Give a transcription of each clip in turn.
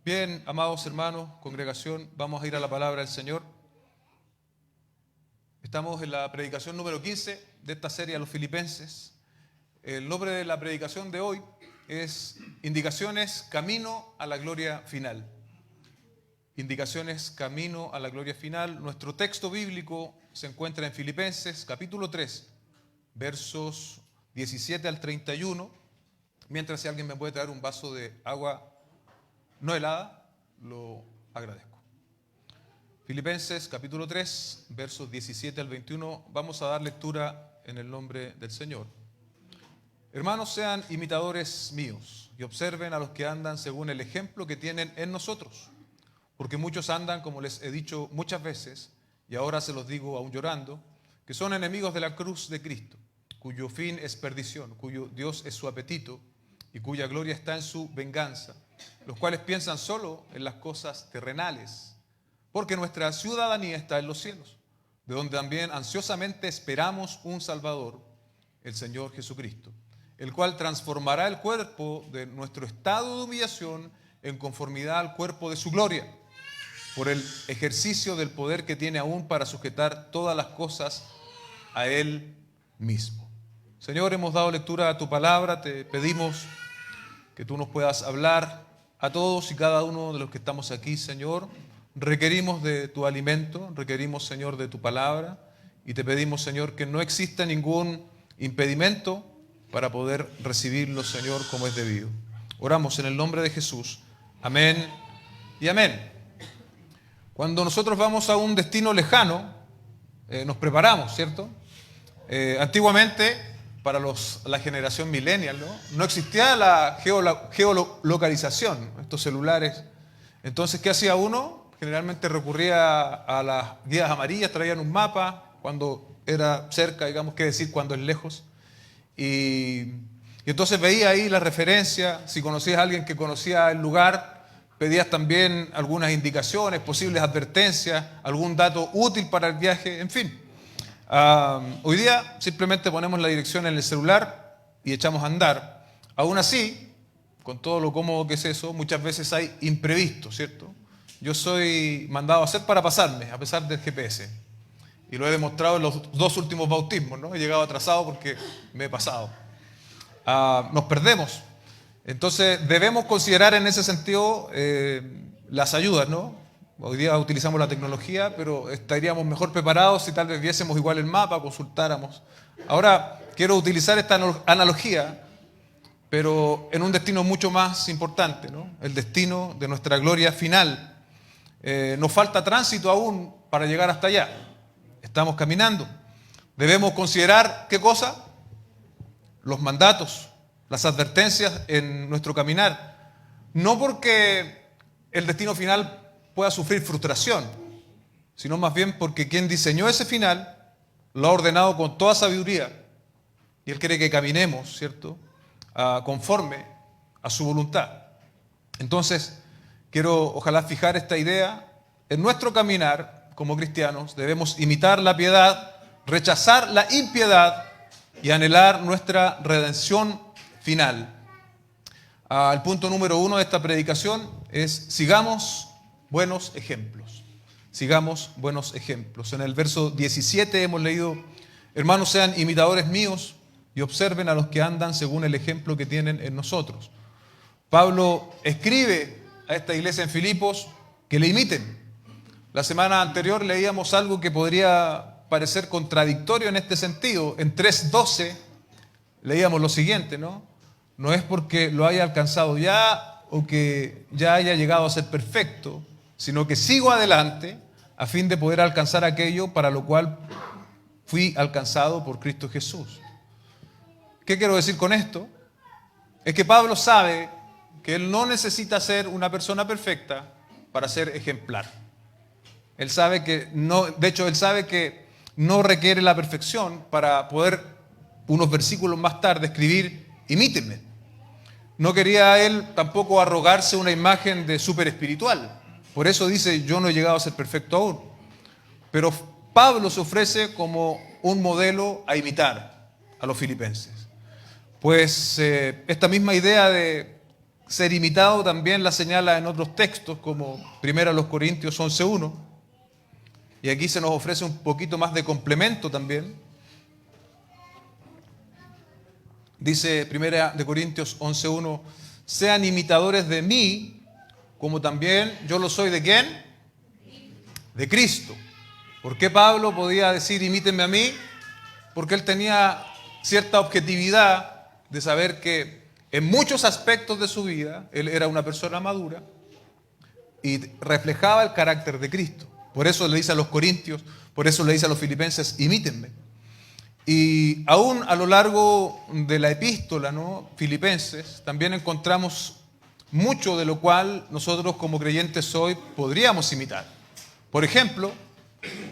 Bien, amados hermanos, congregación, vamos a ir a la palabra del Señor. Estamos en la predicación número 15 de esta serie a los Filipenses. El nombre de la predicación de hoy es Indicaciones Camino a la Gloria Final. Indicaciones Camino a la Gloria Final. Nuestro texto bíblico se encuentra en Filipenses capítulo 3, versos 17 al 31. Mientras si alguien me puede traer un vaso de agua no helada, lo agradezco. Filipenses capítulo 3, versos 17 al 21. Vamos a dar lectura en el nombre del Señor. Hermanos, sean imitadores míos y observen a los que andan según el ejemplo que tienen en nosotros. Porque muchos andan, como les he dicho muchas veces, y ahora se los digo aún llorando, que son enemigos de la cruz de Cristo, cuyo fin es perdición, cuyo Dios es su apetito y cuya gloria está en su venganza, los cuales piensan solo en las cosas terrenales, porque nuestra ciudadanía está en los cielos, de donde también ansiosamente esperamos un Salvador, el Señor Jesucristo, el cual transformará el cuerpo de nuestro estado de humillación en conformidad al cuerpo de su gloria, por el ejercicio del poder que tiene aún para sujetar todas las cosas a Él mismo. Señor, hemos dado lectura a tu palabra, te pedimos que tú nos puedas hablar a todos y cada uno de los que estamos aquí, Señor. Requerimos de tu alimento, requerimos, Señor, de tu palabra, y te pedimos, Señor, que no exista ningún impedimento para poder recibirlo, Señor, como es debido. Oramos en el nombre de Jesús. Amén y amén. Cuando nosotros vamos a un destino lejano, nos preparamos, ¿cierto? Antiguamente, para la generación millennial, no existía la geolocalización, estos celulares. Entonces, ¿qué hacía uno? Generalmente recurría a las guías amarillas, traían un mapa, cuando era cerca, digamos, qué decir, cuando es lejos. Y entonces veía ahí la referencia, si conocías a alguien que conocía el lugar, pedías también algunas indicaciones, posibles advertencias, algún dato útil para el viaje, en fin. Hoy día simplemente ponemos la dirección en el celular y echamos a andar. Aún así, con todo lo cómodo que es eso, muchas veces hay imprevistos, ¿cierto? Yo soy mandado a hacer para pasarme, a pesar del GPS. Y lo he demostrado en los 2 últimos bautismos, ¿no? He llegado atrasado porque me he pasado. Nos perdemos. Entonces debemos considerar en ese sentido las ayudas, ¿no? Hoy día utilizamos la tecnología, pero estaríamos mejor preparados si tal vez viésemos igual el mapa, consultáramos. Ahora quiero utilizar esta analogía, pero en un destino mucho más importante, ¿no? El destino de nuestra gloria final. Nos falta tránsito aún para llegar hasta allá. Estamos caminando. Debemos considerar, ¿qué cosa? Los mandatos, las advertencias en nuestro caminar. No porque el destino final pueda sufrir frustración, sino más bien porque quien diseñó ese final lo ha ordenado con toda sabiduría y Él quiere que caminemos, ¿cierto?, conforme a su voluntad. Entonces, quiero ojalá fijar esta idea. En nuestro caminar como cristianos debemos imitar la piedad, rechazar la impiedad y anhelar nuestra redención final. El punto número 1 de esta predicación es: sigamos buenos ejemplos. Sigamos buenos ejemplos. En el verso 17 hemos leído: hermanos, sean imitadores míos y observen a los que andan según el ejemplo que tienen en nosotros. Pablo escribe a esta iglesia en Filipos que le imiten. La semana anterior leíamos algo que podría parecer contradictorio en este sentido. En 3:12 leíamos lo siguiente, ¿no? No es porque lo haya alcanzado ya o que ya haya llegado a ser perfecto, sino que sigo adelante a fin de poder alcanzar aquello para lo cual fui alcanzado por Cristo Jesús. ¿Qué quiero decir con esto? Es que Pablo sabe que él no necesita ser una persona perfecta para ser ejemplar. Él sabe que no, de hecho, él sabe que no requiere la perfección para poder, unos versículos más tarde, escribir: imítenme. No quería él tampoco arrogarse una imagen de súper espiritual. Por eso dice: yo no he llegado a ser perfecto aún. Pero Pablo se ofrece como un modelo a imitar a los filipenses. Pues esta misma idea de ser imitado también la señala en otros textos, como 1 Corintios 11:1. Y aquí se nos ofrece un poquito más de complemento también. Dice 1 Corintios 11:1, sean imitadores de mí, como también yo lo soy ¿de quién? De Cristo. ¿Por qué Pablo podía decir imítenme a mí? Porque él tenía cierta objetividad de saber que en muchos aspectos de su vida él era una persona madura y reflejaba el carácter de Cristo. Por eso le dice a los corintios, por eso le dice a los filipenses, imítenme. Y aún a lo largo de la epístola, ¿no?, Filipenses, también encontramos mucho de lo cual nosotros como creyentes hoy podríamos imitar. Por ejemplo,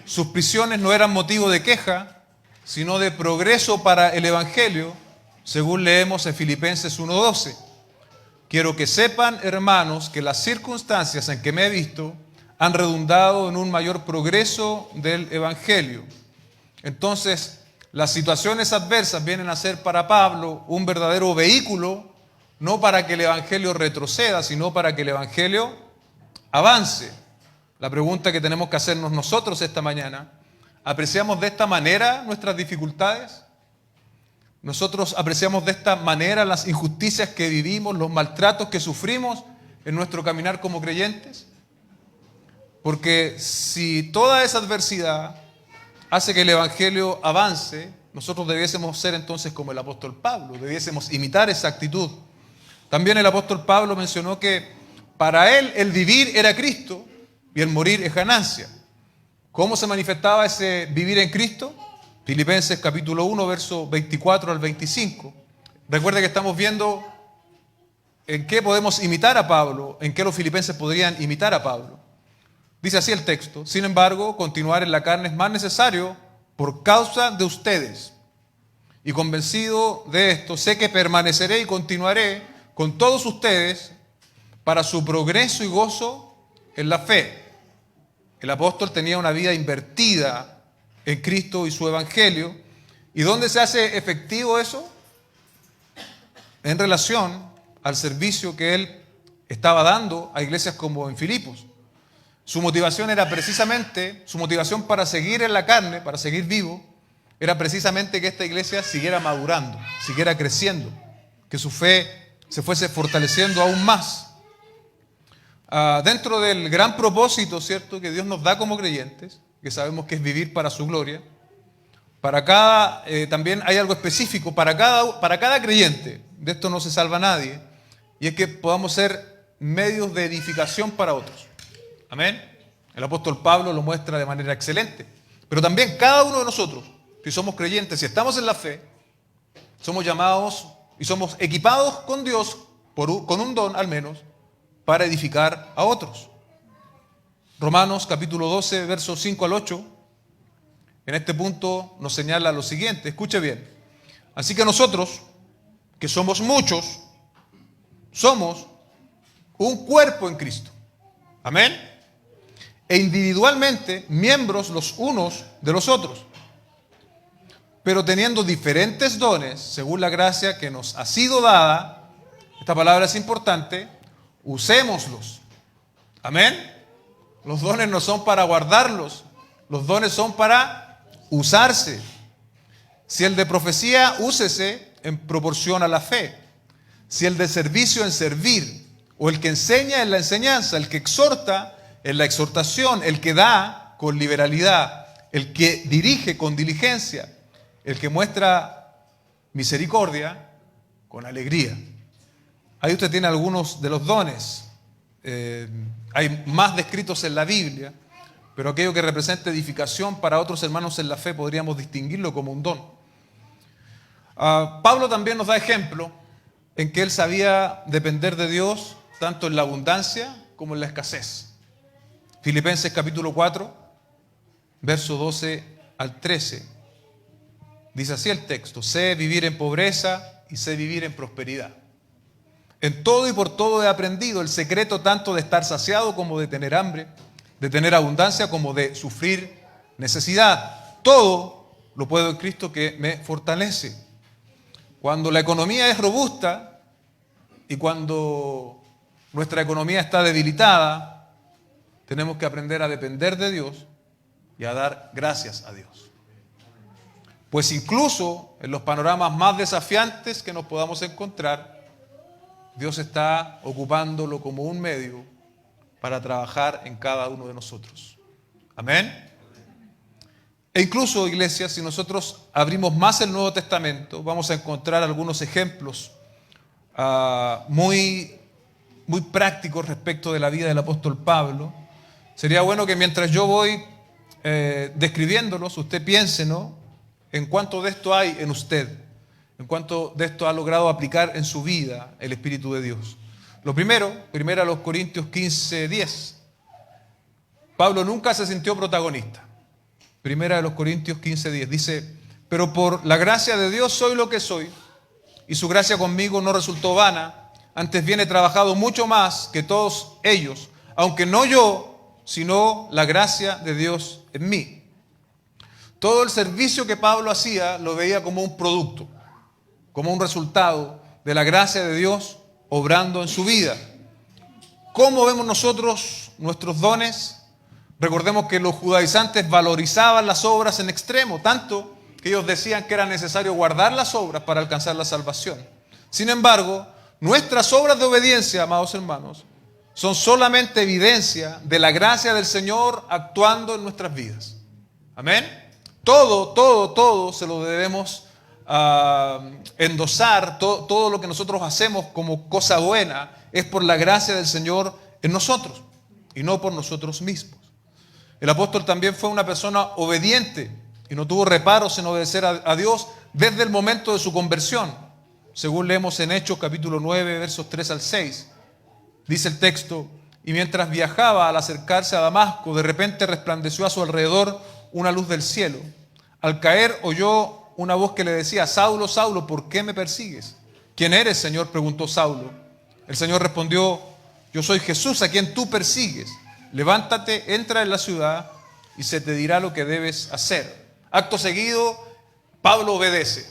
sus prisiones no eran motivo de queja, sino de progreso para el Evangelio, según leemos en Filipenses 1:12. Quiero que sepan, hermanos, que las circunstancias en que me he visto han redundado en un mayor progreso del Evangelio. Entonces, las situaciones adversas vienen a ser para Pablo un verdadero vehículo, no para que el Evangelio retroceda, sino para que el Evangelio avance. La pregunta que tenemos que hacernos nosotros esta mañana, ¿apreciamos de esta manera nuestras dificultades? ¿Nosotros apreciamos de esta manera las injusticias que vivimos, los maltratos que sufrimos en nuestro caminar como creyentes? Porque si toda esa adversidad hace que el Evangelio avance, nosotros debiésemos ser entonces como el apóstol Pablo, debiésemos imitar esa actitud. También el apóstol Pablo mencionó que para él el vivir era Cristo y el morir es ganancia. ¿Cómo se manifestaba ese vivir en Cristo? Filipenses capítulo 1, verso 24 al 25. Recuerde que estamos viendo en qué podemos imitar a Pablo, en qué los filipenses podrían imitar a Pablo. Dice así el texto: sin embargo, continuar en la carne es más necesario por causa de ustedes. Y convencido de esto, sé que permaneceré y continuaré con todos ustedes para su progreso y gozo en la fe. El apóstol tenía una vida invertida en Cristo y su evangelio. ¿Y dónde se hace efectivo eso? En relación al servicio que él estaba dando a iglesias como en Filipos. Su motivación era precisamente, su motivación para seguir en la carne, para seguir vivo, era precisamente que esta iglesia siguiera madurando, siguiera creciendo, que su fe se fuese fortaleciendo aún más. Dentro del gran propósito, ¿cierto?, que Dios nos da como creyentes, que sabemos que es vivir para su gloria, también hay algo específico para cada creyente. De esto no se salva nadie, y es que podamos ser medios de edificación para otros. Amén. El apóstol Pablo lo muestra de manera excelente. Pero también cada uno de nosotros, si somos creyentes, si estamos en la fe, somos llamados y somos equipados con Dios, con un don al menos, para edificar a otros. Romanos capítulo 12, versos 5 al 8, en este punto nos señala lo siguiente, escuche bien. Así que nosotros, que somos muchos, somos un cuerpo en Cristo. Amén. E individualmente miembros los unos de los otros, pero teniendo diferentes dones, según la gracia que nos ha sido dada, esta palabra es importante, usémoslos. Amén. Los dones no son para guardarlos, los dones son para usarse. Si el de profecía, úsese en proporción a la fe. Si el de servicio, en servir. O el que enseña en la enseñanza, el que exhorta en la exhortación, el que da con liberalidad, el que dirige con diligencia, el que muestra misericordia con alegría. Ahí usted tiene algunos de los dones. Hay más descritos en la Biblia, pero aquello que representa edificación para otros hermanos en la fe podríamos distinguirlo como un don. Pablo también nos da ejemplo en que él sabía depender de Dios tanto en la abundancia como en la escasez. Filipenses capítulo 4, verso 12 al 13. Dice así el texto: sé vivir en pobreza y sé vivir en prosperidad. En todo y por todo he aprendido el secreto tanto de estar saciado como de tener hambre, de tener abundancia como de sufrir necesidad. Todo lo puedo en Cristo que me fortalece. Cuando la economía es robusta y cuando nuestra economía está debilitada, tenemos que aprender a depender de Dios y a dar gracias a Dios. Pues incluso en los panoramas más desafiantes que nos podamos encontrar, Dios está ocupándolo como un medio para trabajar en cada uno de nosotros. Amén. E incluso, iglesia, si nosotros abrimos más el Nuevo Testamento, vamos a encontrar algunos ejemplos muy prácticos respecto de la vida del apóstol Pablo. Sería bueno que mientras yo voy describiéndolos, usted piense, ¿no?, en cuánto de esto hay en usted, en cuánto de esto ha logrado aplicar en su vida el Espíritu de Dios. Lo primero a los Corintios 15:10. Pablo nunca se sintió protagonista. Primera de los Corintios 15:10 dice: pero por la gracia de Dios soy lo que soy, y su gracia conmigo no resultó vana, antes bien he trabajado mucho más que todos ellos, aunque no yo, sino la gracia de Dios en mí. Todo el servicio que Pablo hacía lo veía como un producto, como un resultado de la gracia de Dios obrando en su vida. ¿Cómo vemos nosotros nuestros dones? Recordemos que los judaizantes valorizaban las obras en extremo, tanto que ellos decían que era necesario guardar las obras para alcanzar la salvación. Sin embargo, nuestras obras de obediencia, amados hermanos, son solamente evidencia de la gracia del Señor actuando en nuestras vidas. Amén. Todo se lo debemos endosar, todo lo que nosotros hacemos como cosa buena es por la gracia del Señor en nosotros y no por nosotros mismos. El apóstol también fue una persona obediente y no tuvo reparos en obedecer a Dios desde el momento de su conversión. Según leemos en Hechos capítulo 9, versos 3 al 6, dice el texto: y mientras viajaba, al acercarse a Damasco, de repente resplandeció a su alrededor una luz del cielo. Al caer oyó una voz que le decía: Saulo, Saulo, ¿por qué me persigues? ¿Quién eres, Señor?, preguntó Saulo. El Señor respondió: yo soy Jesús, a quien tú persigues. Levántate, entra en la ciudad y se te dirá lo que debes hacer. Acto seguido, Pablo obedece.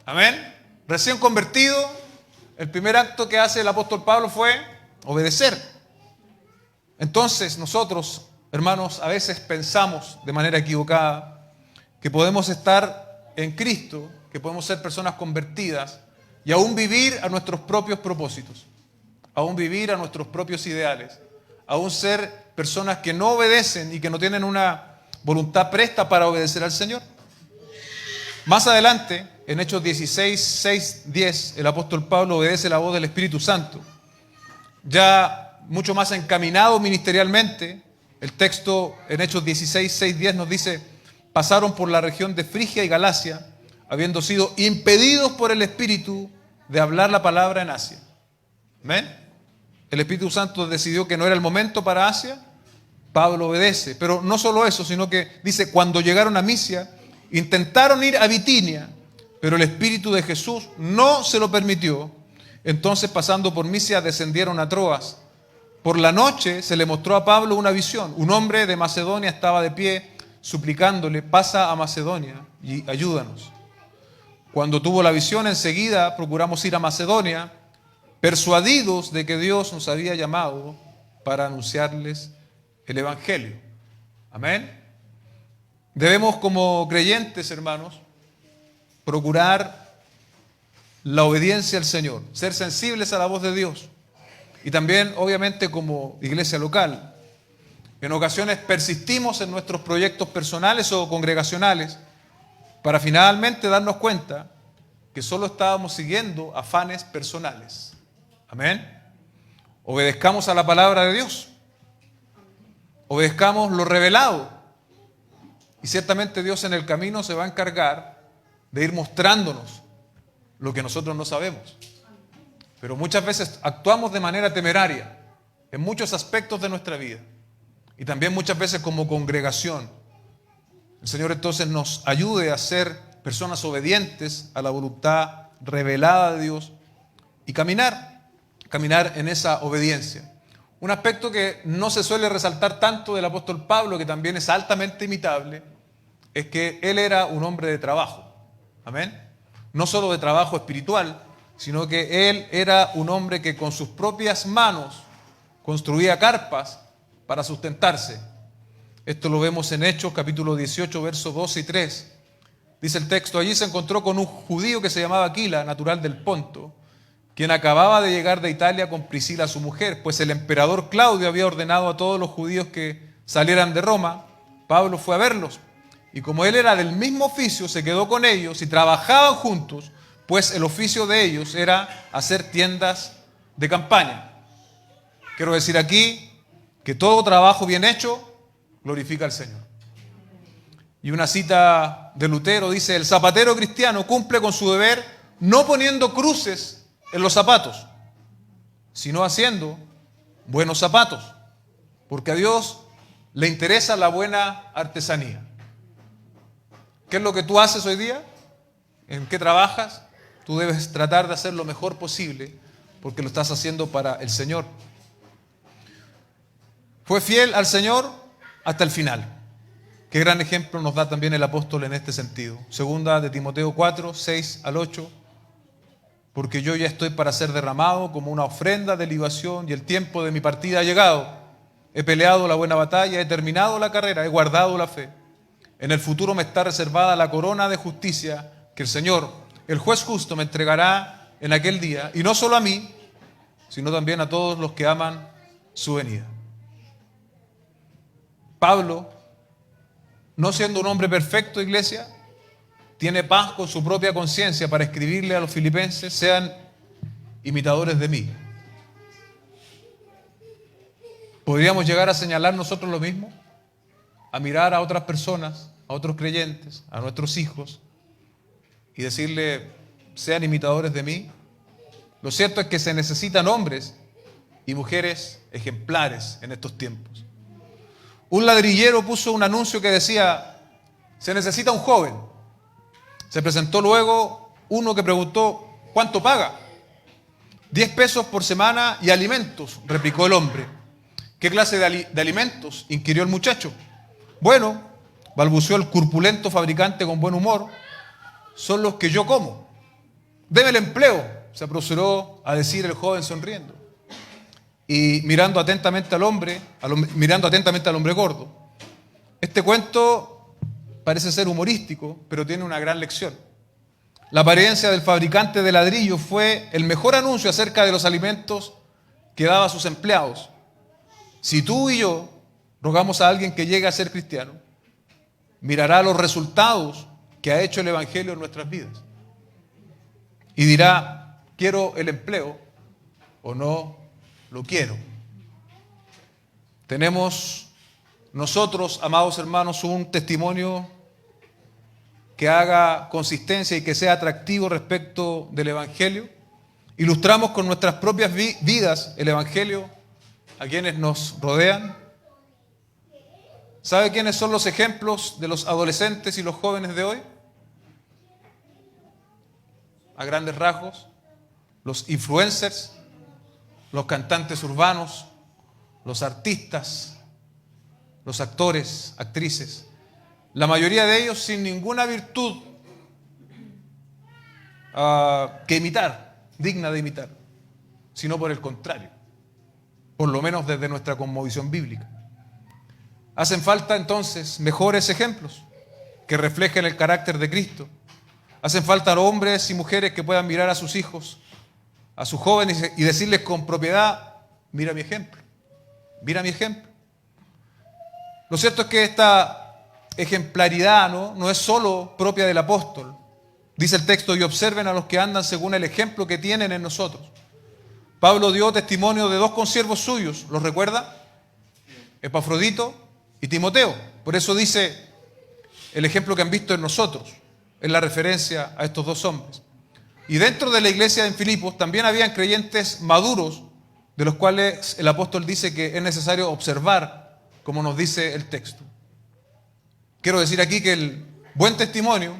Amén. Recién convertido, el primer acto que hace el apóstol Pablo fue obedecer. Entonces nosotros, hermanos, a veces pensamos de manera equivocada que podemos estar en Cristo, que podemos ser personas convertidas y aún vivir a nuestros propios propósitos, aún vivir a nuestros propios ideales, aún ser personas que no obedecen y que no tienen una voluntad presta para obedecer al Señor. Más adelante, en Hechos 16, 6, 10, el apóstol Pablo obedece la voz del Espíritu Santo. Ya mucho más encaminado ministerialmente, el texto en Hechos 16, 6, 10 nos dice: pasaron por la región de Frigia y Galacia, habiendo sido impedidos por el Espíritu de hablar la palabra en Asia. ¿Amén? El Espíritu Santo decidió que no era el momento para Asia. Pablo obedece, pero no solo eso, sino que dice: cuando llegaron a Misia, intentaron ir a Bitinia, pero el Espíritu de Jesús no se lo permitió. Entonces, pasando por Misia, descendieron a Troas. Por la noche se le mostró a Pablo una visión. Un hombre de Macedonia estaba de pie, suplicándole: pasa a Macedonia y ayúdanos. Cuando tuvo la visión, enseguida procuramos ir a Macedonia, persuadidos de que Dios nos había llamado para anunciarles el Evangelio. Amén. Debemos, como creyentes, hermanos, procurar la obediencia al Señor, ser sensibles a la voz de Dios. Y también, obviamente, como iglesia local, en ocasiones persistimos en nuestros proyectos personales o congregacionales para finalmente darnos cuenta que solo estábamos siguiendo afanes personales. Amén. Obedezcamos a la palabra de Dios. Obedezcamos lo revelado. Y ciertamente Dios en el camino se va a encargar de ir mostrándonos lo que nosotros no sabemos. Pero muchas veces actuamos de manera temeraria en muchos aspectos de nuestra vida. Y también muchas veces como congregación. El Señor entonces nos ayude a ser personas obedientes a la voluntad revelada de Dios y caminar en esa obediencia. Un aspecto que no se suele resaltar tanto del apóstol Pablo, que también es altamente imitable, es que él era un hombre de trabajo. Amén. No solo de trabajo espiritual, sino que él era un hombre que con sus propias manos construía carpas para sustentarse. Esto lo vemos en Hechos capítulo 18, versos 2 y 3. Dice el texto: allí se encontró con un judío que se llamaba Aquila, natural del Ponto, quien acababa de llegar de Italia con Priscila su mujer, pues el emperador Claudio había ordenado a todos los judíos que salieran de Roma. Pablo fue a verlos, y como él era del mismo oficio, se quedó con ellos y trabajaban juntos, pues el oficio de ellos era hacer tiendas de campaña. Quiero decir aquí que todo trabajo bien hecho glorifica al Señor. Y una cita de Lutero dice: el zapatero cristiano cumple con su deber no poniendo cruces en los zapatos, sino haciendo buenos zapatos, porque a Dios le interesa la buena artesanía. ¿Qué es lo que tú haces hoy día? ¿En qué trabajas? Tú debes tratar de hacer lo mejor posible, porque lo estás haciendo para el Señor. Fue fiel al Señor hasta el final. Qué gran ejemplo nos da también el apóstol en este sentido. Segunda de Timoteo 4, 6 al 8. Porque yo ya estoy para ser derramado como una ofrenda de libación, y el tiempo de mi partida ha llegado. He peleado la buena batalla, he terminado la carrera, he guardado la fe. En el futuro me está reservada la corona de justicia que el Señor, el juez justo, me entregará en aquel día, y no solo a mí, sino también a todos los que aman su venida. Pablo, no siendo un hombre perfecto, iglesia, tiene paz con su propia conciencia para escribirle a los filipenses: sean imitadores de mí. ¿Podríamos llegar a señalar nosotros lo mismo? A mirar a otras personas, a otros creyentes, a nuestros hijos, y decirle: sean imitadores de mí. Lo cierto es que se necesitan hombres y mujeres ejemplares en estos tiempos. Un ladrillero puso un anuncio que decía: se necesita un joven. Se presentó luego uno que preguntó: ¿cuánto paga? 10 pesos por semana y alimentos, replicó el hombre. ¿Qué clase de alimentos?, inquirió el muchacho. Bueno, balbuceó el corpulento fabricante con buen humor, son los que yo como. Deme el empleo, se apresuró a decir el joven sonriendo. Y mirando atentamente al hombre gordo. Este cuento parece ser humorístico, pero tiene una gran lección. La apariencia del fabricante de ladrillo fue el mejor anuncio acerca de los alimentos que daba a sus empleados. Si tú y yo rogamos a alguien que llegue a ser cristiano, mirará los resultados que ha hecho el Evangelio en nuestras vidas y dirá: quiero el empleo o no lo quiero. Tenemos nosotros, amados hermanos, un testimonio que haga consistencia y que sea atractivo respecto del Evangelio. Ilustramos con nuestras propias vidas el Evangelio a quienes nos rodean. ¿Sabe quiénes son los ejemplos de los adolescentes y los jóvenes de hoy? A grandes rasgos, los influencers, los cantantes urbanos, los artistas, los actores, actrices. La mayoría de ellos sin ninguna virtud que imitar, digna de imitar, sino por el contrario, por lo menos desde nuestra cosmovisión bíblica. Hacen falta entonces mejores ejemplos que reflejen el carácter de Cristo. Hacen falta hombres y mujeres que puedan mirar a sus hijos, a sus jóvenes, y decirles con propiedad: mira mi ejemplo, mira mi ejemplo. Lo cierto es que esta ejemplaridad no es solo propia del apóstol. Dice el texto: y observen a los que andan según el ejemplo que tienen en nosotros. Pablo dio testimonio de 2 consiervos suyos, ¿los recuerda? Epafrodito y Timoteo. Por eso dice: el ejemplo que han visto en nosotros, es la referencia a estos 2 hombres. Y dentro de la iglesia en Filipos también habían creyentes maduros, de los cuales el apóstol dice que es necesario observar, como nos dice el texto. Quiero decir aquí que el buen testimonio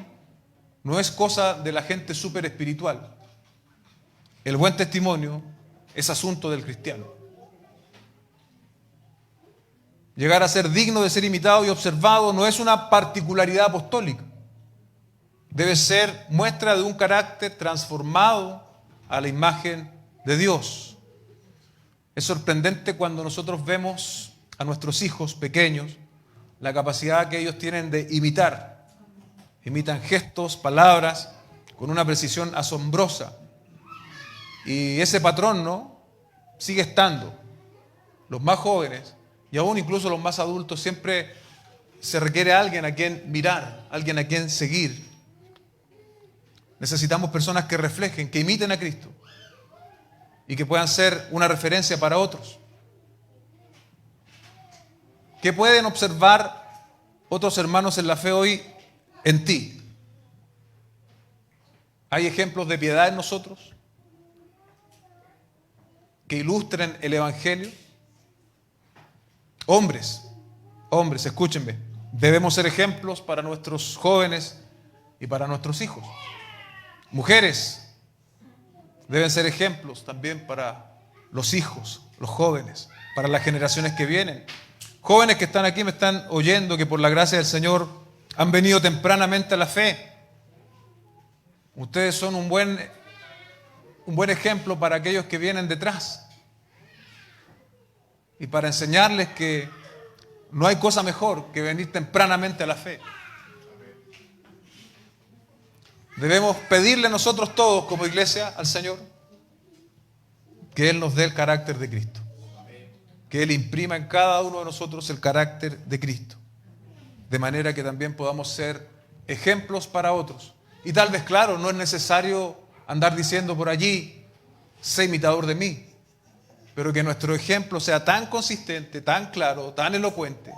no es cosa de la gente súper espiritual. El buen testimonio es asunto del cristiano. Llegar a ser digno de ser imitado y observado no es una particularidad apostólica. Debe ser muestra de un carácter transformado a la imagen de Dios. Es sorprendente cuando nosotros vemos a nuestros hijos pequeños, la capacidad que ellos tienen de imitar. Imitan gestos, palabras, con una precisión asombrosa. Y ese patrón, ¿no?, sigue estando. Los más jóvenes y aún incluso los más adultos, siempre se requiere alguien a quien mirar, alguien a quien seguir. Necesitamos personas que reflejen, que imiten a Cristo y que puedan ser una referencia para otros. ¿Qué pueden observar otros hermanos en la fe hoy en ti? ¿Hay ejemplos de piedad en nosotros que ilustren el Evangelio? Hombres, escúchenme, debemos ser ejemplos para nuestros jóvenes y para nuestros hijos. Mujeres deben ser ejemplos también para los hijos, los jóvenes, para las generaciones que vienen. Jóvenes que están aquí, me están oyendo, que por la gracia del Señor han venido tempranamente a la fe. Ustedes son un buen ejemplo para aquellos que vienen detrás. Y para enseñarles que no hay cosa mejor que venir tempranamente a la fe. Debemos pedirle nosotros todos como iglesia al Señor que Él nos dé el carácter de Cristo. Que Él imprima en cada uno de nosotros el carácter de Cristo. De manera que también podamos ser ejemplos para otros. Y tal vez, claro, no es necesario andar diciendo por allí, sé imitador de mí. Pero que nuestro ejemplo sea tan consistente, tan claro, tan elocuente,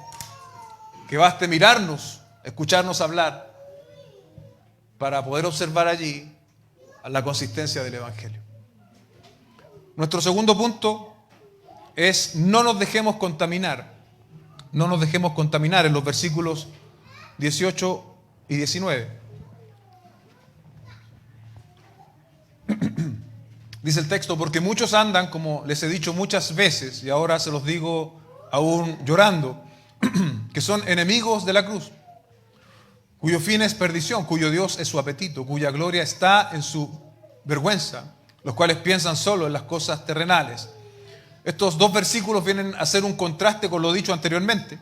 que baste mirarnos, escucharnos hablar, para poder observar allí la consistencia del Evangelio. Nuestro segundo punto es: no nos dejemos contaminar. No nos dejemos contaminar, en los versículos 18 y 19. Dice el texto: porque muchos andan, como les he dicho muchas veces, y ahora se los digo aún llorando, que son enemigos de la cruz, cuyo fin es perdición, cuyo Dios es su apetito, cuya gloria está en su vergüenza, los cuales piensan solo en las cosas terrenales. Estos dos versículos vienen a hacer un contraste con lo dicho anteriormente,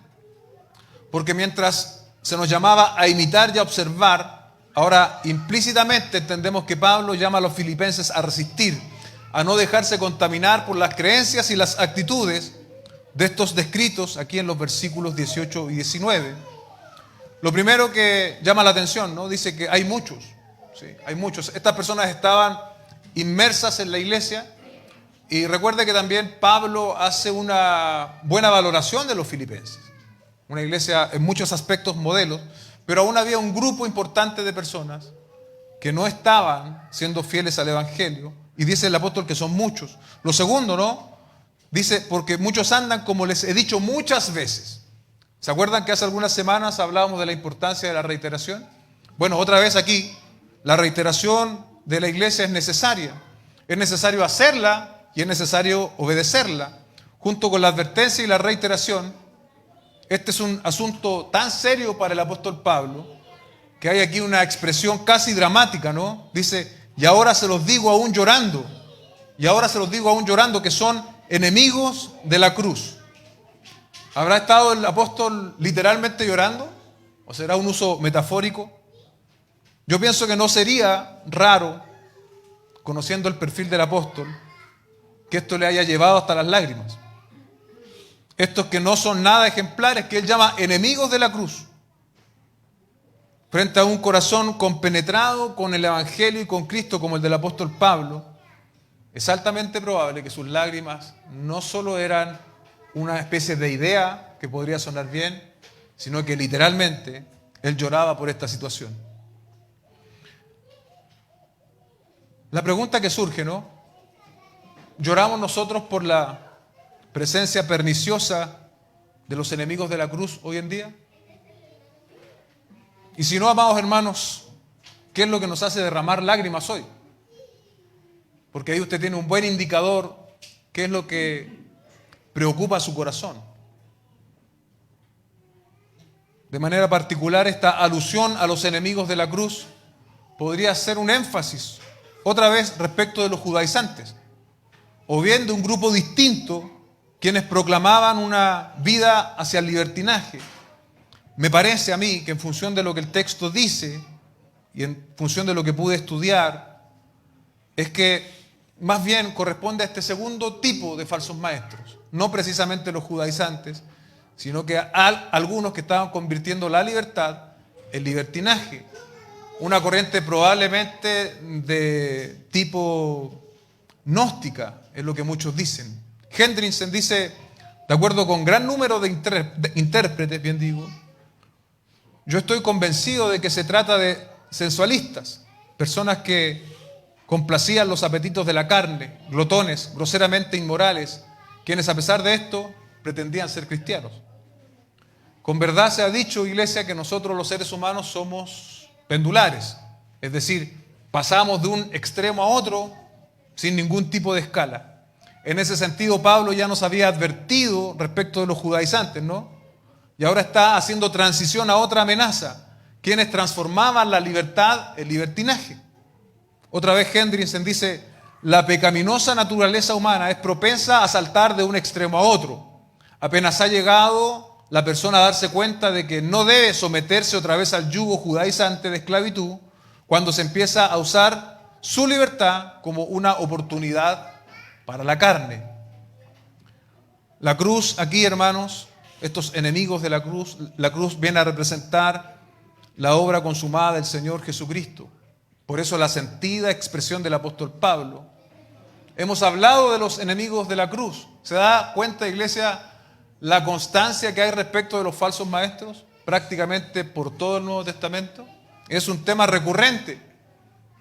porque mientras se nos llamaba a imitar y a observar, ahora implícitamente entendemos que Pablo llama a los filipenses a resistir, a no dejarse contaminar por las creencias y las actitudes de estos descritos aquí en los versículos 18 y 19. Lo primero que llama la atención, ¿no?, dice que hay muchos, ¿sí? Hay muchos. Estas personas estaban inmersas en la iglesia, y recuerde que también Pablo hace una buena valoración de los filipenses. Una iglesia en muchos aspectos modelos, pero aún había un grupo importante de personas que no estaban siendo fieles al Evangelio, y dice el apóstol que son muchos. Lo segundo, ¿no?, dice, porque muchos andan, como les he dicho muchas veces. ¿Se acuerdan que hace algunas semanas hablábamos de la importancia de la reiteración? Bueno, otra vez aquí, la reiteración de la iglesia es necesaria. Es necesario hacerla y es necesario obedecerla. Junto con la advertencia y la reiteración, este es un asunto tan serio para el apóstol Pablo, que hay aquí una expresión casi dramática, ¿no? Dice: y ahora se los digo aún llorando, y ahora se los digo aún llorando, que son enemigos de la cruz. ¿Habrá estado el apóstol literalmente llorando? ¿O será un uso metafórico? Yo pienso que no sería raro, conociendo el perfil del apóstol, que esto le haya llevado hasta las lágrimas. Estos que no son nada ejemplares, que él llama enemigos de la cruz, frente a un corazón compenetrado con el Evangelio y con Cristo como el del apóstol Pablo, es altamente probable que sus lágrimas no solo eran una especie de idea que podría sonar bien, sino que literalmente él lloraba por esta situación. La pregunta que surge, ¿no? ¿Lloramos nosotros por la presencia perniciosa de los enemigos de la cruz hoy en día? Y si no, amados hermanos, ¿qué es lo que nos hace derramar lágrimas hoy? Porque ahí usted tiene un buen indicador, qué es lo que preocupa su corazón. De manera particular, esta alusión a los enemigos de la cruz podría ser un énfasis, otra vez, respecto de los judaizantes. o bien de un grupo distinto, quienes proclamaban una vida hacia el libertinaje. Me parece a mí que en función de lo que el texto dice y en función de lo que pude estudiar, es que más bien corresponde a este segundo tipo de falsos maestros, no precisamente los judaizantes, sino que a algunos que estaban convirtiendo la libertad en libertinaje, una corriente probablemente de tipo gnóstica, es lo que muchos dicen. Hendrickson dice, de acuerdo con gran número de intérpretes, bien digo, yo estoy convencido de que se trata de sensualistas, personas que complacían los apetitos de la carne, glotones, groseramente inmorales, quienes a pesar de esto pretendían ser cristianos. Con verdad se ha dicho, iglesia, que nosotros los seres humanos somos pendulares, es decir, pasamos de un extremo a otro sin ningún tipo de escala. En ese sentido, Pablo ya nos había advertido respecto de los judaizantes, ¿no? Y ahora está haciendo transición a otra amenaza, quienes transformaban la libertad en libertinaje. Otra vez Hendrickson dice, la pecaminosa naturaleza humana es propensa a saltar de un extremo a otro. Apenas ha llegado la persona a darse cuenta de que no debe someterse otra vez al yugo judaizante de esclavitud, cuando se empieza a usar su libertad como una oportunidad para la carne. La cruz aquí, hermanos, estos enemigos de la cruz viene a representar la obra consumada del Señor Jesucristo. Por eso la sentida expresión del apóstol Pablo. Hemos hablado de los enemigos de la cruz. ¿Se da cuenta, iglesia, la constancia que hay respecto de los falsos maestros? Prácticamente por todo el Nuevo Testamento. Es un tema recurrente.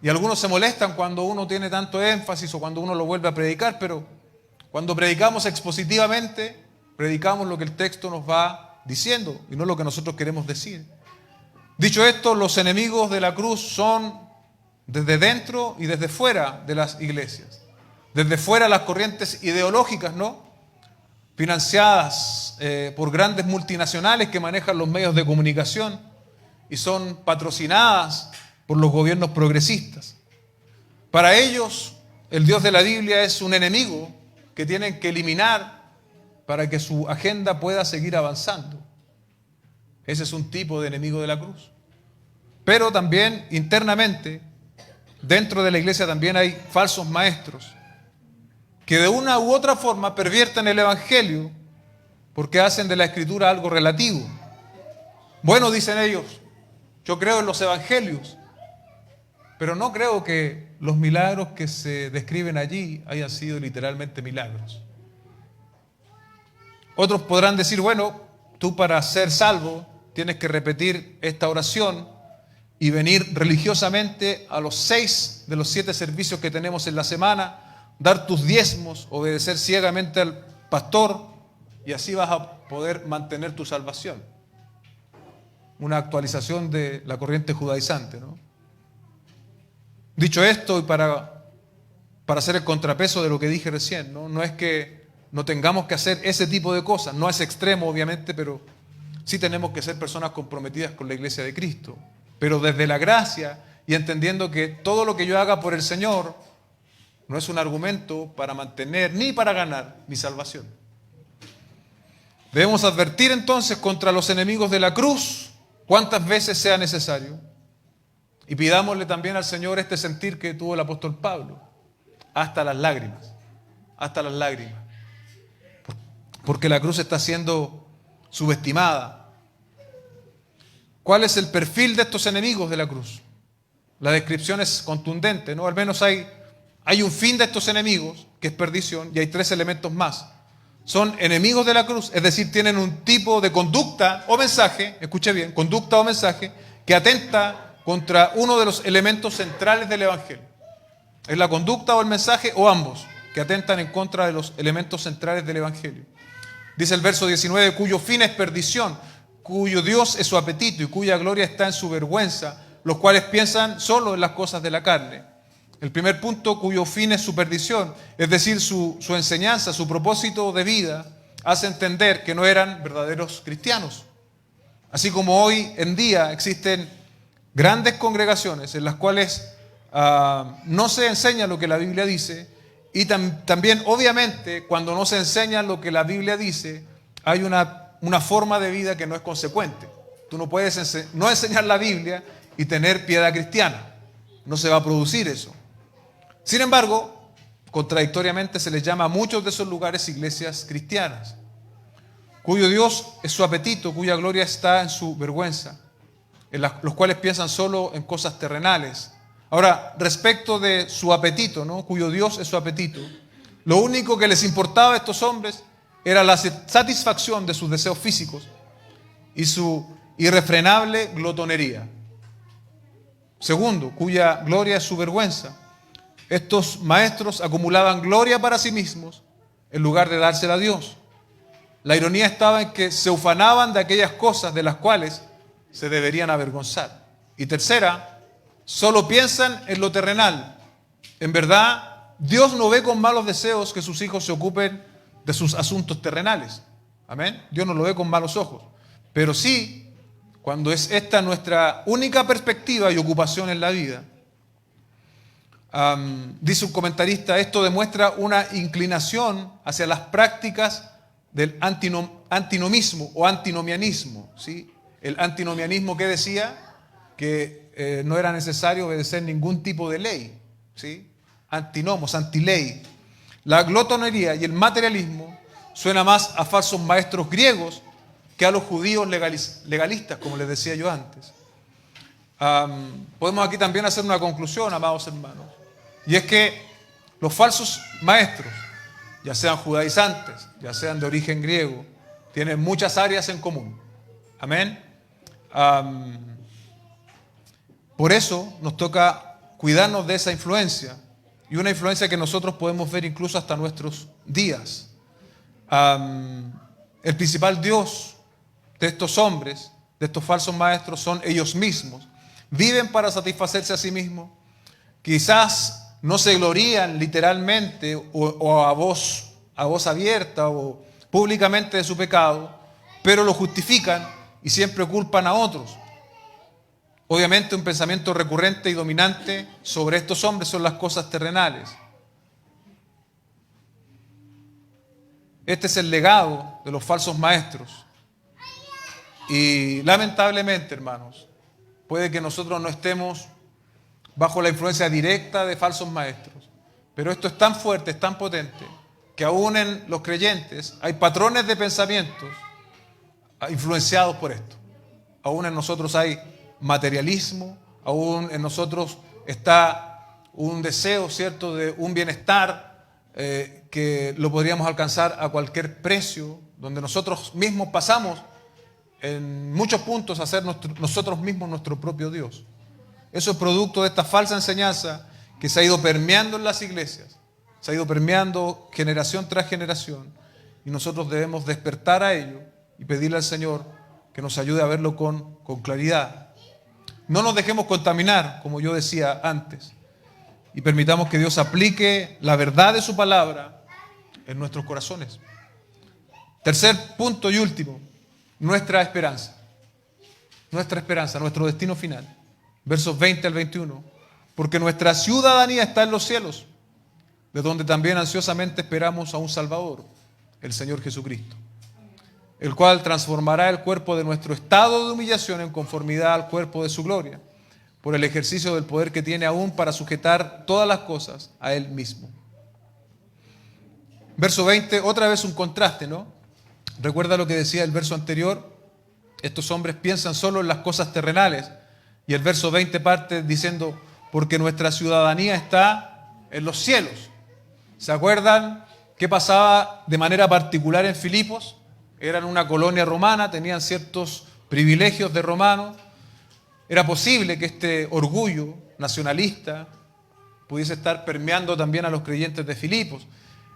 Y algunos se molestan cuando uno tiene tanto énfasis o cuando uno lo vuelve a predicar, pero cuando predicamos expositivamente, predicamos lo que el texto nos va diciendo y no lo que nosotros queremos decir. Dicho esto, los enemigos de la cruz son desde dentro y desde fuera de las iglesias. Desde fuera las corrientes ideológicas, ¿no? Financiadas por grandes multinacionales que manejan los medios de comunicación y son patrocinadas por los gobiernos progresistas. Para ellos, el Dios de la Biblia es un enemigo que tienen que eliminar para que su agenda pueda seguir avanzando. Ese es un tipo de enemigo de la cruz. Pero también internamente, dentro de la iglesia también hay falsos maestros que de una u otra forma pervierten el evangelio porque hacen de la escritura algo relativo. Bueno, dicen ellos, yo creo en los evangelios, pero no creo que los milagros que se describen allí hayan sido literalmente milagros. Otros podrán decir, bueno, tú para ser salvo tienes que repetir esta oración y venir religiosamente a los 6 de los 7 servicios que tenemos en la semana, dar tus diezmos, obedecer ciegamente al pastor y así vas a poder mantener tu salvación. Una actualización de la corriente judaizante, ¿no? Dicho esto, y para hacer el contrapeso de lo que dije recién, no es que no tengamos que hacer ese tipo de cosas, no es extremo obviamente, pero sí tenemos que ser personas comprometidas con la iglesia de Cristo, pero desde la gracia y entendiendo que todo lo que yo haga por el Señor no es un argumento para mantener ni para ganar mi salvación. Debemos advertir entonces contra los enemigos de la cruz cuantas veces sea necesario. Y pidámosle también al Señor este sentir que tuvo el apóstol Pablo, hasta las lágrimas, porque la cruz está siendo subestimada. ¿Cuál es el perfil de estos enemigos de la cruz? La descripción es contundente, ¿no? Al menos hay un fin de estos enemigos, que es perdición, y hay 3 elementos más. Son enemigos de la cruz, es decir, tienen un tipo de conducta o mensaje, escuche bien, conducta o mensaje, que atenta contra uno de los elementos centrales del evangelio. Es la conducta o el mensaje, o ambos, que atentan en contra de los elementos centrales del evangelio. Dice el verso 19, cuyo fin es perdición, cuyo Dios es su apetito y cuya gloria está en su vergüenza, los cuales piensan solo en las cosas de la carne. El primer punto, cuyo fin es su perdición, es decir, su enseñanza, su propósito de vida, hace entender que no eran verdaderos cristianos. Así como hoy en día existen grandes congregaciones en las cuales no se enseña lo que la Biblia dice Y también, obviamente, cuando no se enseña lo que la Biblia dice, hay una forma de vida que no es consecuente. Tú no puedes no enseñar la Biblia y tener piedad cristiana. No se va a producir eso. Sin embargo, contradictoriamente se les llama a muchos de esos lugares iglesias cristianas, cuyo Dios es su apetito, cuya gloria está en su vergüenza, los cuales piensan solo en cosas terrenales. Ahora, respecto de su apetito, ¿no?, cuyo Dios es su apetito, lo único que les importaba a estos hombres era la satisfacción de sus deseos físicos y su irrefrenable glotonería. Segundo, cuya gloria es su vergüenza. Estos maestros acumulaban gloria para sí mismos en lugar de dársela a Dios. La ironía estaba en que se ufanaban de aquellas cosas de las cuales se deberían avergonzar. Y tercera, solo piensan en lo terrenal. En verdad, Dios no ve con malos deseos que sus hijos se ocupen de sus asuntos terrenales. Amén. Dios no lo ve con malos ojos. Pero sí, cuando es esta nuestra única perspectiva y ocupación en la vida, dice un comentarista, esto demuestra una inclinación hacia las prácticas del antinomismo o antinomianismo, ¿sí? El antinomianismo que decía que no era necesario obedecer ningún tipo de ley, ¿sí? Antinomos, antiley. La glotonería y el materialismo suena más a falsos maestros griegos que a los judíos legalistas, como les decía yo antes. Podemos aquí también hacer una conclusión, amados hermanos, y es que los falsos maestros, ya sean judaizantes, ya sean de origen griego, tienen muchas áreas en común. Amén. Por eso nos toca cuidarnos de esa influencia, y una influencia que nosotros podemos ver incluso hasta nuestros días. El principal Dios de estos hombres, de estos falsos maestros, son ellos mismos. Viven para satisfacerse a sí mismos. Quizás no se glorían literalmente o a voz abierta o públicamente de su pecado, pero lo justifican y siempre culpan a otros. Obviamente un pensamiento recurrente y dominante sobre estos hombres son las cosas terrenales. Este es el legado de los falsos maestros. Y lamentablemente, hermanos, puede que nosotros no estemos bajo la influencia directa de falsos maestros, pero esto es tan fuerte, es tan potente, que aún en los creyentes hay patrones de pensamientos influenciados por esto. Aún en nosotros hay materialismo, aún en nosotros está un deseo, ¿cierto?, de un bienestar que lo podríamos alcanzar a cualquier precio, donde nosotros mismos pasamos en muchos puntos a ser nosotros mismos nuestro propio Dios. Eso es producto de esta falsa enseñanza que se ha ido permeando en las iglesias, se ha ido permeando generación tras generación, y nosotros debemos despertar a ello y pedirle al Señor que nos ayude a verlo con claridad. No nos dejemos contaminar, como yo decía antes, y permitamos que Dios aplique la verdad de su palabra en nuestros corazones. Tercer punto y último, nuestra esperanza, nuestro destino final. Versos 20 al 21. Porque nuestra ciudadanía está en los cielos, de donde también ansiosamente esperamos a un Salvador, el Señor Jesucristo, el cual transformará el cuerpo de nuestro estado de humillación en conformidad al cuerpo de su gloria, por el ejercicio del poder que tiene aún para sujetar todas las cosas a Él mismo. Verso 20, otra vez un contraste, ¿no? Recuerda lo que decía el verso anterior. Estos hombres piensan solo en las cosas terrenales. Y el verso 20 parte diciendo, porque nuestra ciudadanía está en los cielos. ¿Se acuerdan qué pasaba de manera particular en Filipos? Eran una colonia romana, tenían ciertos privilegios de romanos. Era posible que este orgullo nacionalista pudiese estar permeando también a los creyentes de Filipos.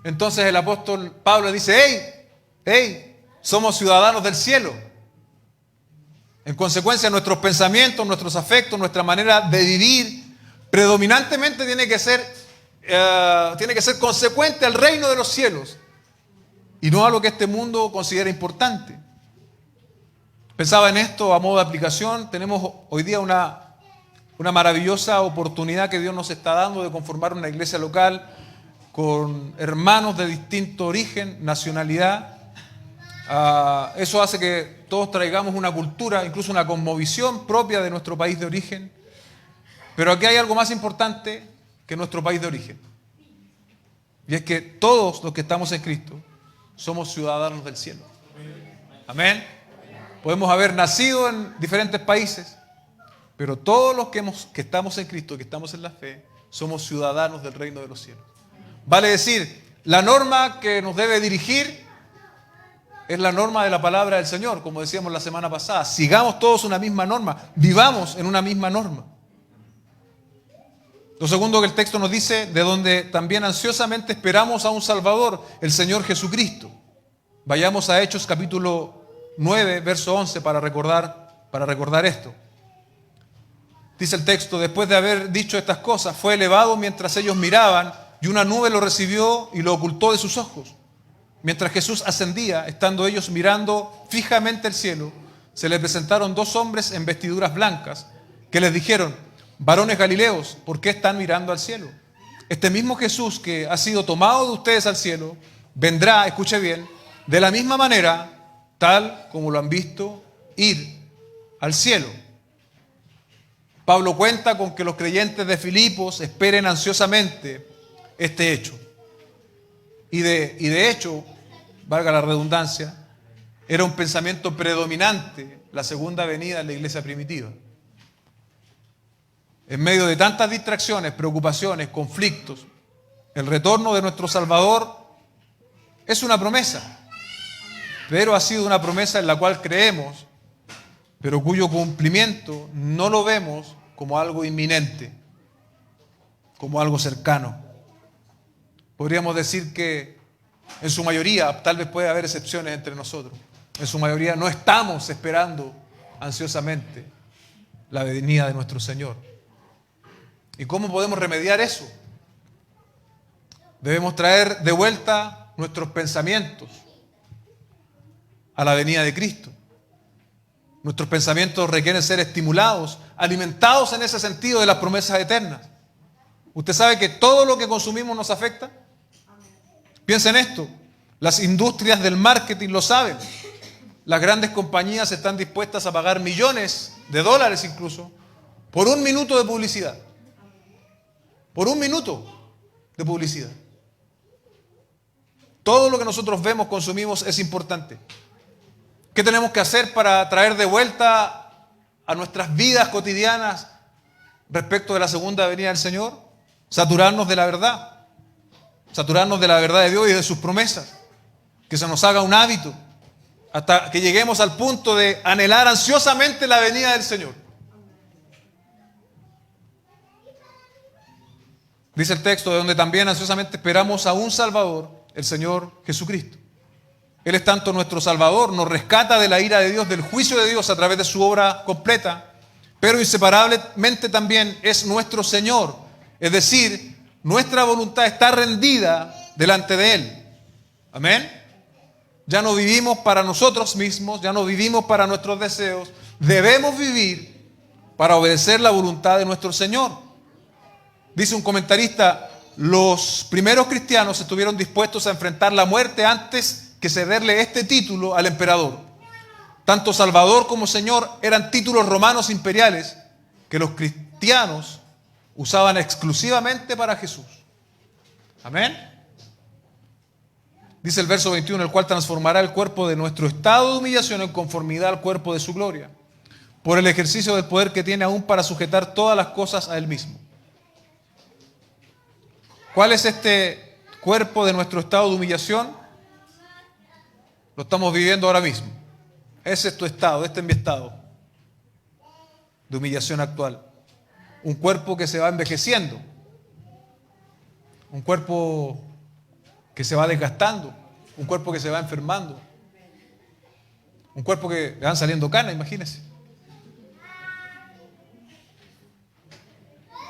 Entonces el apóstol Pablo dice, ¡hey! Somos ciudadanos del cielo. En consecuencia, nuestros pensamientos, nuestros afectos, nuestra manera de vivir, predominantemente tiene que ser consecuente al reino de los cielos y no a lo que este mundo considera importante. Pensaba en esto a modo de aplicación. Tenemos hoy día una maravillosa oportunidad que Dios nos está dando de conformar una iglesia local con hermanos de distinto origen, nacionalidad. Eso hace que todos traigamos una cultura, incluso una cosmovisión propia de nuestro país de origen. Pero aquí hay algo más importante que nuestro país de origen. Y es que todos los que estamos en Cristo somos ciudadanos del cielo. Amén. Podemos haber nacido en diferentes países, pero todos los que estamos en Cristo, que estamos en la fe, somos ciudadanos del reino de los cielos. Vale decir, la norma que nos debe dirigir es la norma de la palabra del Señor, como decíamos la semana pasada. Sigamos todos una misma norma, vivamos en una misma norma. Lo segundo que el texto nos dice, de donde también ansiosamente esperamos a un Salvador, el Señor Jesucristo. Vayamos a Hechos capítulo 9, verso 11 para recordar esto. Dice el texto, después de haber dicho estas cosas, fue elevado mientras ellos miraban y una nube lo recibió y lo ocultó de sus ojos. Mientras Jesús ascendía, estando ellos mirando fijamente el cielo, se les presentaron dos hombres en vestiduras blancas que les dijeron, varones galileos, ¿por qué están mirando al cielo? Este mismo Jesús que ha sido tomado de ustedes al cielo, vendrá, escuche bien, de la misma manera, tal como lo han visto ir al cielo. Pablo cuenta con que los creyentes de Filipos esperen ansiosamente este hecho. Y de hecho, valga la redundancia, era un pensamiento predominante la segunda venida en la iglesia primitiva. En medio de tantas distracciones, preocupaciones, conflictos, el retorno de nuestro Salvador es una promesa, pero ha sido una promesa en la cual creemos, pero cuyo cumplimiento no lo vemos como algo inminente, como algo cercano. Podríamos decir que en su mayoría, tal vez puede haber excepciones entre nosotros, en su mayoría no estamos esperando ansiosamente la venida de nuestro Señor. ¿Y cómo podemos remediar eso? Debemos traer de vuelta nuestros pensamientos a la venida de Cristo. Nuestros pensamientos requieren ser estimulados, alimentados en ese sentido de las promesas eternas. ¿Usted sabe que todo lo que consumimos nos afecta? Piensa en esto, las industrias del marketing lo saben. Las grandes compañías están dispuestas a pagar millones de dólares incluso por un minuto de publicidad. Por un minuto de publicidad. Todo lo que nosotros vemos, consumimos es importante. ¿Qué tenemos que hacer para traer de vuelta a nuestras vidas cotidianas respecto de la segunda venida del Señor? Saturarnos de la verdad. Saturarnos de la verdad de Dios y de sus promesas. Que se nos haga un hábito hasta que lleguemos al punto de anhelar ansiosamente la venida del Señor. Dice el texto, de donde también ansiosamente esperamos a un Salvador, el Señor Jesucristo. Él es tanto nuestro Salvador, nos rescata de la ira de Dios, del juicio de Dios a través de su obra completa, pero inseparablemente también es nuestro Señor. Es decir, nuestra voluntad está rendida delante de Él. Amén. Ya no vivimos para nosotros mismos, ya no vivimos para nuestros deseos. Debemos vivir para obedecer la voluntad de nuestro Señor. Dice un comentarista, los primeros cristianos estuvieron dispuestos a enfrentar la muerte antes que cederle este título al emperador. Tanto Salvador como Señor eran títulos romanos imperiales que los cristianos usaban exclusivamente para Jesús. Amén. Dice el verso 21, el cual transformará el cuerpo de nuestro estado de humillación en conformidad al cuerpo de su gloria, por el ejercicio del poder que tiene aún para sujetar todas las cosas a Él mismo. ¿Cuál es este cuerpo de nuestro estado de humillación? Lo estamos viviendo ahora mismo. Ese es tu estado, este es mi estado de humillación actual. Un cuerpo que se va envejeciendo. Un cuerpo que se va desgastando. Un cuerpo que se va enfermando. Un cuerpo que le van saliendo canas, imagínense.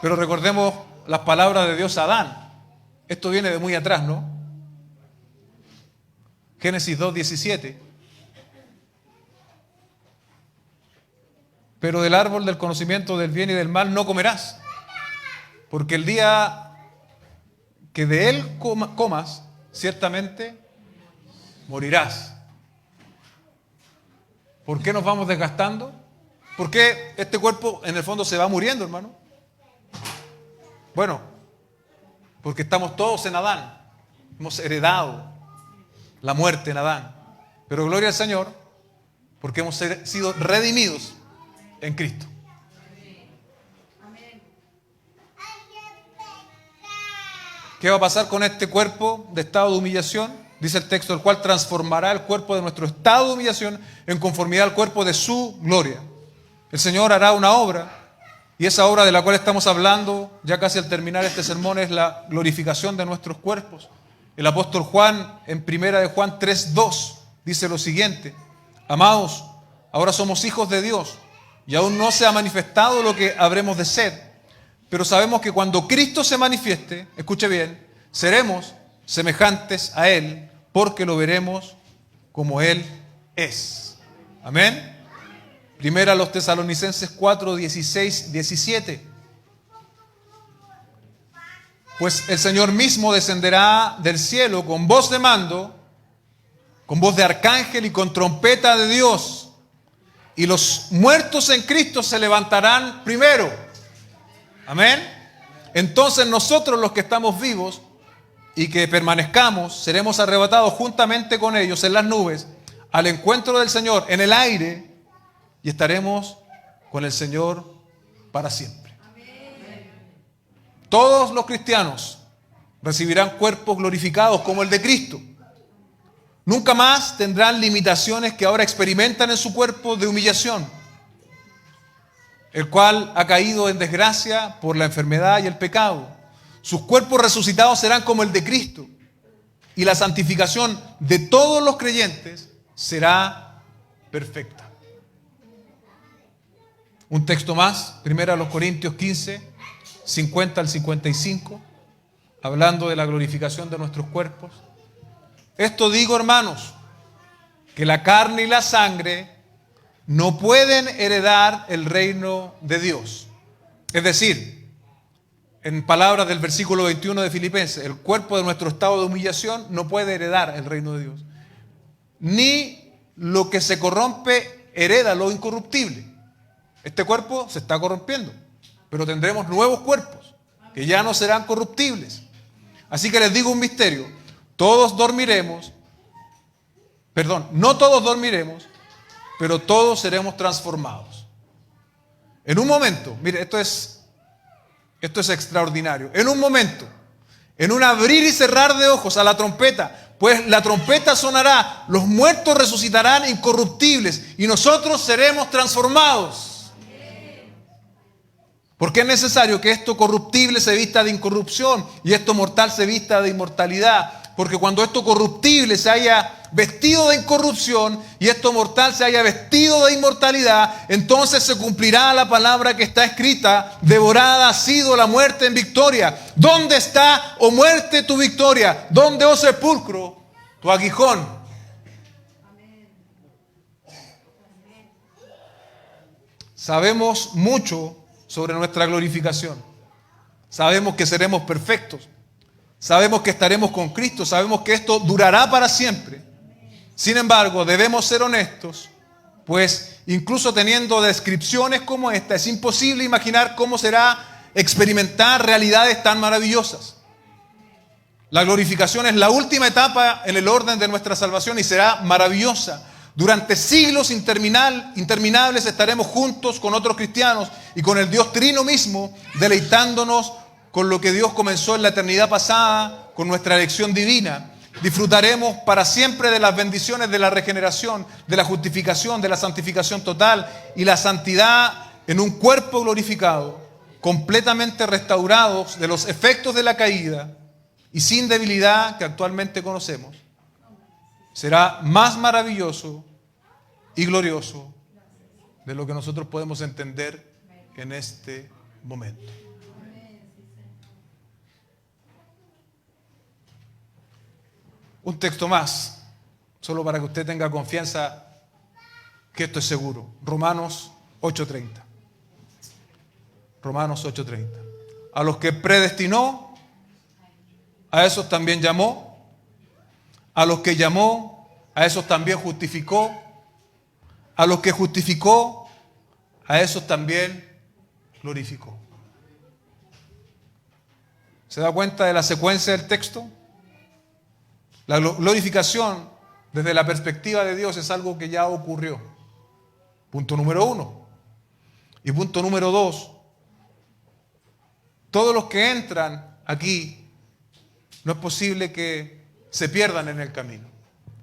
Pero recordemos las palabras de Dios a Adán. Esto viene de muy atrás, ¿no? Génesis 2:17. Pero del árbol del conocimiento del bien y del mal no comerás, porque el día que de él comas, ciertamente morirás. ¿Por qué nos vamos desgastando? ¿Por qué este cuerpo en el fondo se va muriendo, hermano? Bueno, porque estamos todos en Adán. Hemos heredado la muerte en Adán. Pero gloria al Señor, porque hemos sido redimidos en Cristo. ¿Qué va a pasar con este cuerpo de estado de humillación? Dice el texto, el cual transformará el cuerpo de nuestro estado de humillación en conformidad al cuerpo de su gloria. El Señor hará una obra, y esa obra de la cual estamos hablando, ya casi al terminar este sermón, es la glorificación de nuestros cuerpos. El apóstol Juan, en 1 de Juan 3:2, dice lo siguiente: amados, ahora somos hijos de Dios, y aún no se ha manifestado lo que habremos de ser, pero sabemos que cuando Cristo se manifieste, escuche bien, seremos semejantes a Él, porque lo veremos como Él es. Amén. Primera a los Tesalonicenses 4, 16, 17. Pues el Señor mismo descenderá del cielo con voz de mando, con voz de arcángel y con trompeta de Dios. Y los muertos en Cristo se levantarán primero. Amén. Entonces nosotros, los que estamos vivos y que permanezcamos, seremos arrebatados juntamente con ellos en las nubes al encuentro del Señor en el aire, y estaremos con el Señor para siempre. Todos los cristianos recibirán cuerpos glorificados como el de Cristo. Nunca más tendrán limitaciones que ahora experimentan en su cuerpo de humillación, el cual ha caído en desgracia por la enfermedad y el pecado. Sus cuerpos resucitados serán como el de Cristo, y la santificación de todos los creyentes será perfecta. Un texto más, 1 Corintios 15, 50 al 55, hablando de la glorificación de nuestros cuerpos. Esto digo, hermanos, que la carne y la sangre no pueden heredar el reino de Dios. Es decir, en palabras del versículo 21 de Filipenses, el cuerpo de nuestro estado de humillación no puede heredar el reino de Dios. Ni lo que se corrompe hereda lo incorruptible. Este cuerpo se está corrompiendo, pero tendremos nuevos cuerpos que ya no serán corruptibles. Así que les digo un misterio: todos dormiremos, no todos dormiremos, pero todos seremos transformados. En un momento, mire, esto es extraordinario. En un momento, en un abrir y cerrar de ojos, a la trompeta, pues la trompeta sonará, los muertos resucitarán incorruptibles y nosotros seremos transformados. Porque es necesario que esto corruptible se vista de incorrupción y esto mortal se vista de inmortalidad. Porque cuando esto corruptible se haya vestido de incorrupción y esto mortal se haya vestido de inmortalidad, entonces se cumplirá la palabra que está escrita: devorada ha sido la muerte en victoria. ¿Dónde está, oh muerte, tu victoria? ¿Dónde, oh sepulcro, tu aguijón? Sabemos mucho sobre nuestra glorificación. Sabemos que seremos perfectos. Sabemos que estaremos con Cristo. Sabemos que esto durará para siempre. Sin embargo, debemos ser honestos, pues incluso teniendo descripciones como esta, es imposible imaginar cómo será experimentar realidades tan maravillosas. La glorificación es la última etapa en el orden de nuestra salvación y será maravillosa. Durante siglos interminables estaremos juntos con otros cristianos y con el Dios Trino mismo, deleitándonos con lo que Dios comenzó en la eternidad pasada, con nuestra elección divina. Disfrutaremos para siempre de las bendiciones de la regeneración, de la justificación, de la santificación total y la santidad en un cuerpo glorificado, completamente restaurados de los efectos de la caída y sin debilidad que actualmente conocemos. Será más maravilloso y glorioso de lo que nosotros podemos entender en este momento. Un texto más, solo para que usted tenga confianza que esto es seguro. Romanos 8:30. Romanos 8:30. A los que predestinó, a esos también llamó. A los que llamó, a esos también justificó. A los que justificó, a esos también glorificó. ¿Se da cuenta de la secuencia del texto? La glorificación desde la perspectiva de Dios es algo que ya ocurrió. Punto número 1. Y punto número 2. Todos los que entran aquí, no es posible que se pierdan en el camino.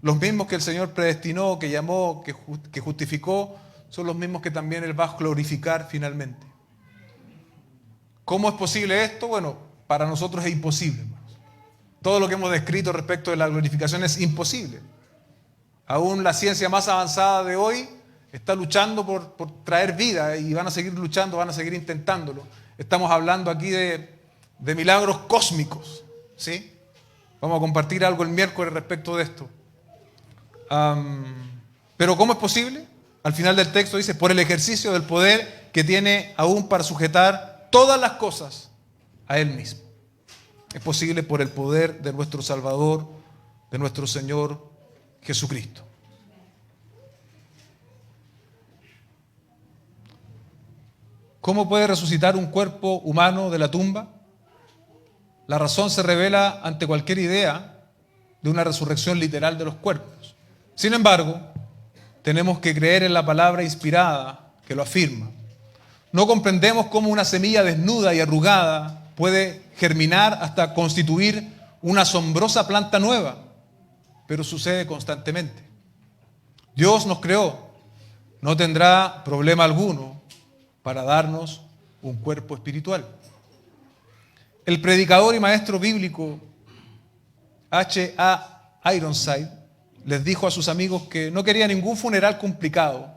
Los mismos que el Señor predestinó, que llamó, que justificó, son los mismos que también Él va a glorificar finalmente. ¿Cómo es posible esto? Bueno, para nosotros es imposible, hermanos. Todo lo que hemos descrito respecto de la glorificación es imposible. Aún la ciencia más avanzada de hoy está luchando por traer vida y van a seguir luchando, van a seguir intentándolo. Estamos hablando aquí de milagros cósmicos, ¿sí? Vamos a compartir algo el miércoles respecto de esto. Pero ¿cómo es posible? Al final del texto dice, por el ejercicio del poder que tiene aún para sujetar todas las cosas a Él mismo. Es posible por el poder de nuestro Salvador, de nuestro Señor Jesucristo. ¿Cómo puede resucitar un cuerpo humano de la tumba? La razón se revela ante cualquier idea de una resurrección literal de los cuerpos. Sin embargo, tenemos que creer en la palabra inspirada que lo afirma. No comprendemos cómo una semilla desnuda y arrugada puede germinar hasta constituir una asombrosa planta nueva, pero sucede constantemente. Dios nos creó, no tendrá problema alguno para darnos un cuerpo espiritual. El predicador y maestro bíblico H.A. Ironside les dijo a sus amigos que no quería ningún funeral complicado,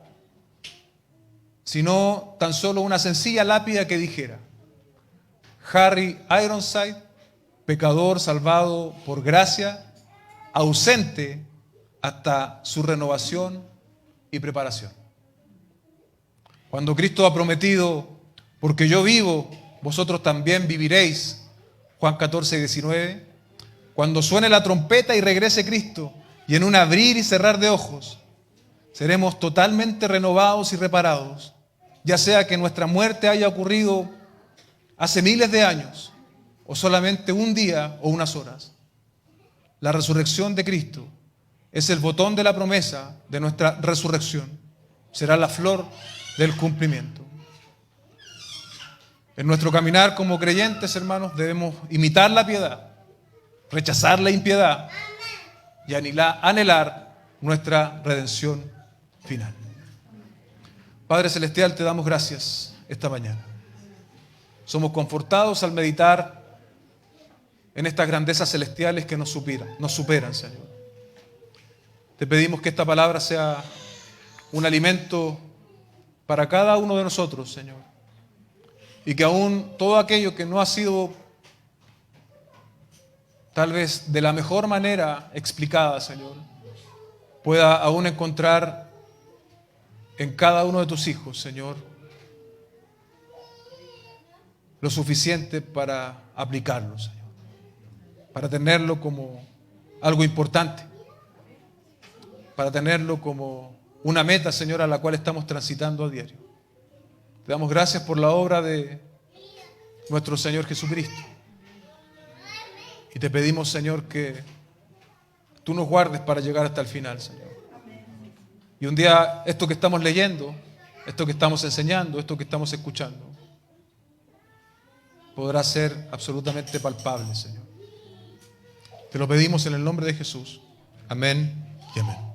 sino tan solo una sencilla lápida que dijera: Harry Ironside, pecador salvado por gracia, ausente hasta su renovación y preparación. Cuando Cristo ha prometido, porque yo vivo, vosotros también viviréis, Juan 14, 19, cuando suene la trompeta y regrese Cristo, y en un abrir y cerrar de ojos, seremos totalmente renovados y reparados, ya sea que nuestra muerte haya ocurrido hace miles de años, o solamente un día o unas horas. La resurrección de Cristo es el botón de la promesa de nuestra resurrección. Será la flor del cumplimiento. En nuestro caminar como creyentes, hermanos, debemos imitar la piedad, rechazar la impiedad y anhelar nuestra redención final. Padre Celestial, te damos gracias esta mañana. Somos confortados al meditar en estas grandezas celestiales que nos superan, Señor. Te pedimos que esta palabra sea un alimento para cada uno de nosotros, Señor. Y que aún todo aquello que no ha sido tal vez de la mejor manera explicada, Señor, pueda aún encontrar en cada uno de tus hijos, Señor, lo suficiente para aplicarlo, Señor, para tenerlo como algo importante, para tenerlo como una meta, Señor, a la cual estamos transitando a diario. Te damos gracias por la obra de nuestro Señor Jesucristo. Y te pedimos, Señor, que tú nos guardes para llegar hasta el final, Señor. Y un día esto que estamos leyendo, esto que estamos enseñando, esto que estamos escuchando, podrá ser absolutamente palpable, Señor. Te lo pedimos en el nombre de Jesús. Amén y amén.